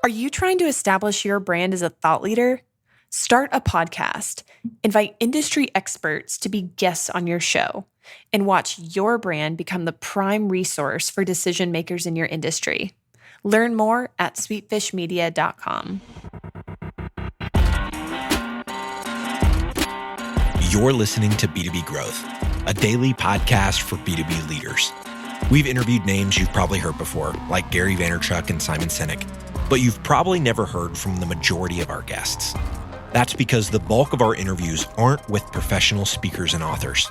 Are you trying to establish your brand as a thought leader? Start a podcast, invite industry experts to be guests on your show, and watch your brand become the prime resource for decision makers in your industry. Learn more at sweetfishmedia.com. You're listening to B2B Growth, a daily podcast for B2B leaders. We've interviewed names you've probably heard before, like Gary Vaynerchuk and Simon Sinek, but you've probably never heard from the majority of our guests. That's because the bulk of our interviews aren't with professional speakers and authors.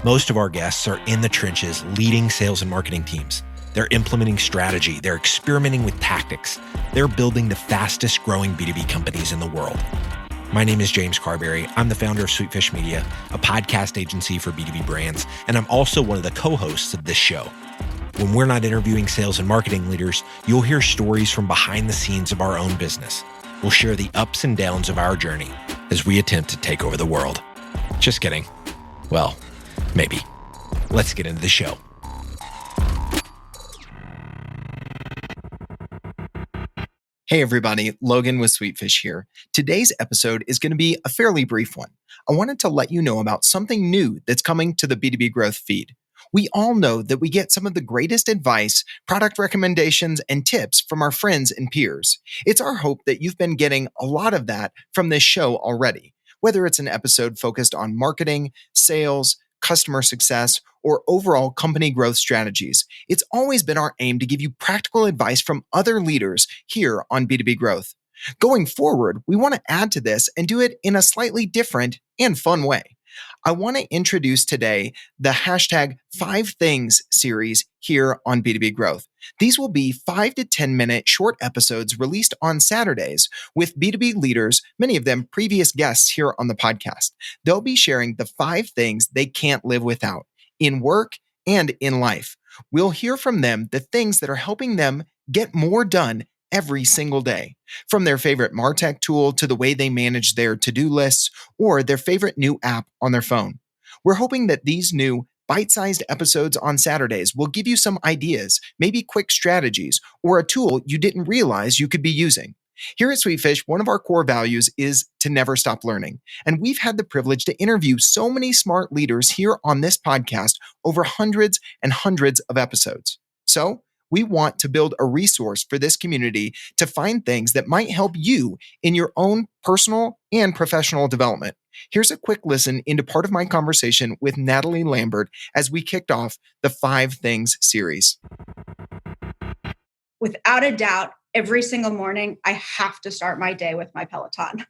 Most of our guests are in the trenches leading sales and marketing teams. They're implementing strategy. They're experimenting with tactics. They're building the fastest growing B2B companies in the world. My name is James Carberry. I'm the founder of Sweetfish Media, a podcast agency for B2B brands, and I'm also one of the co-hosts of this show. When we're not interviewing sales and marketing leaders, you'll hear stories from behind the scenes of our own business. We'll share the ups and downs of our journey as we attempt to take over the world. Just kidding. Well, maybe. Let's get into the show. Hey everybody, Logan with Sweetfish here. Today's episode is going to be a fairly brief one. I wanted to let you know about something new that's coming to the B2B Growth feed. We all know that we get some of the greatest advice, product recommendations, and tips from our friends and peers. It's our hope that you've been getting a lot of that from this show already, whether it's an episode focused on marketing, sales, customer success, or overall company growth strategies. It's always been our aim to give you practical advice from other leaders here on B2B Growth. Going forward, we want to add to this and do it in a slightly different and fun way. I want to introduce today the hashtag 5 Things series here on B2B Growth. These will be 5 to 10 minute short episodes released on Saturdays with B2B leaders, many of them previous guests here on the podcast. They'll be sharing the 5 things they can't live without in work and in life. We'll hear from them the things that are helping them get more done every single day, from their favorite MarTech tool to the way they manage their to-do lists or their favorite new app on their phone. We're hoping that these new bite-sized episodes on Saturdays will give you some ideas, maybe quick strategies, or a tool you didn't realize you could be using. Here at Sweetfish, one of our core values is to never stop learning. And we've had the privilege to interview so many smart leaders here on this podcast over hundreds and hundreds of episodes. So, we want to build a resource for this community to find things that might help you in your own personal and professional development. Here's a quick listen into part of my conversation with Natalie Lambert as we kicked off the 5 Things series. Without a doubt, every single morning, I have to start my day with my Peloton.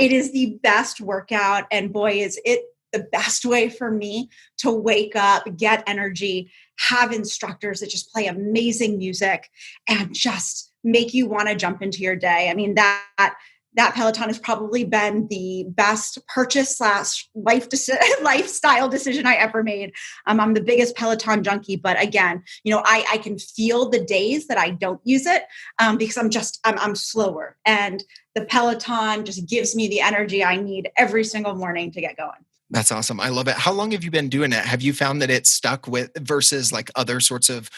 It is the best workout, and boy, is it the best way for me to wake up, get energy, have instructors that just play amazing music and just make you want to jump into your day. I mean, that Peloton has probably been the best purchase / lifestyle decision I ever made. I'm the biggest Peloton junkie, but again, I can feel the days that I don't use it because I'm slower, and the Peloton just gives me the energy I need every single morning to get going. That's awesome. I love it. How long have you been doing it? Have you found that it's stuck with versus like other sorts of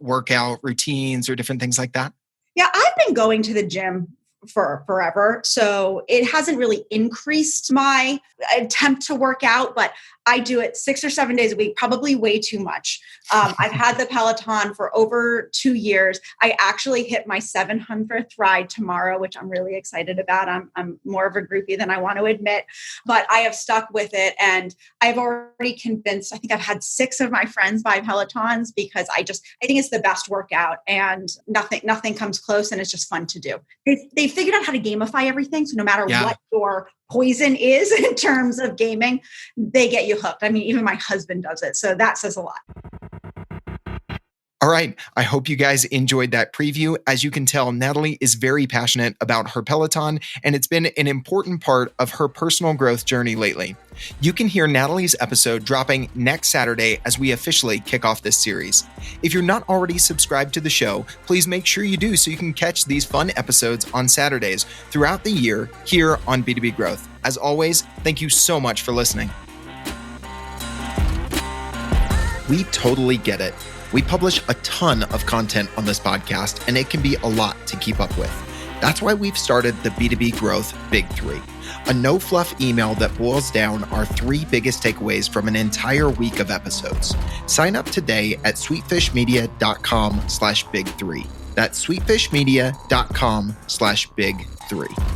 workout routines or different things like that? Yeah, I've been going to the gym for forever. So it hasn't really increased my attempt to work out, but I do it 6 or 7 days a week, probably way too much. I've had the Peloton for over 2 years. I actually hit my 700th ride tomorrow, which I'm really excited about. I'm more of a groupie than I want to admit, but I have stuck with it. And I've already convinced, I think I've had 6 of my friends buy Pelotons because I think it's the best workout, and nothing comes close, and it's just fun to do. They figured out how to gamify everything. So no matter what your poison is in terms of gaming, they get you hooked. I mean, even my husband does it. So that says a lot. All right. I hope you guys enjoyed that preview. As you can tell, Natalie is very passionate about her Peloton, and it's been an important part of her personal growth journey lately. You can hear Natalie's episode dropping next Saturday as we officially kick off this series. If you're not already subscribed to the show, please make sure you do so you can catch these fun episodes on Saturdays throughout the year here on B2B Growth. As always, thank you so much for listening. We totally get it. We publish a ton of content on this podcast, and it can be a lot to keep up with. That's why we've started the B2B Growth Big Three, a no-fluff email that boils down our 3 biggest takeaways from an entire week of episodes. Sign up today at sweetfishmedia.com/big3. That's sweetfishmedia.com/big3.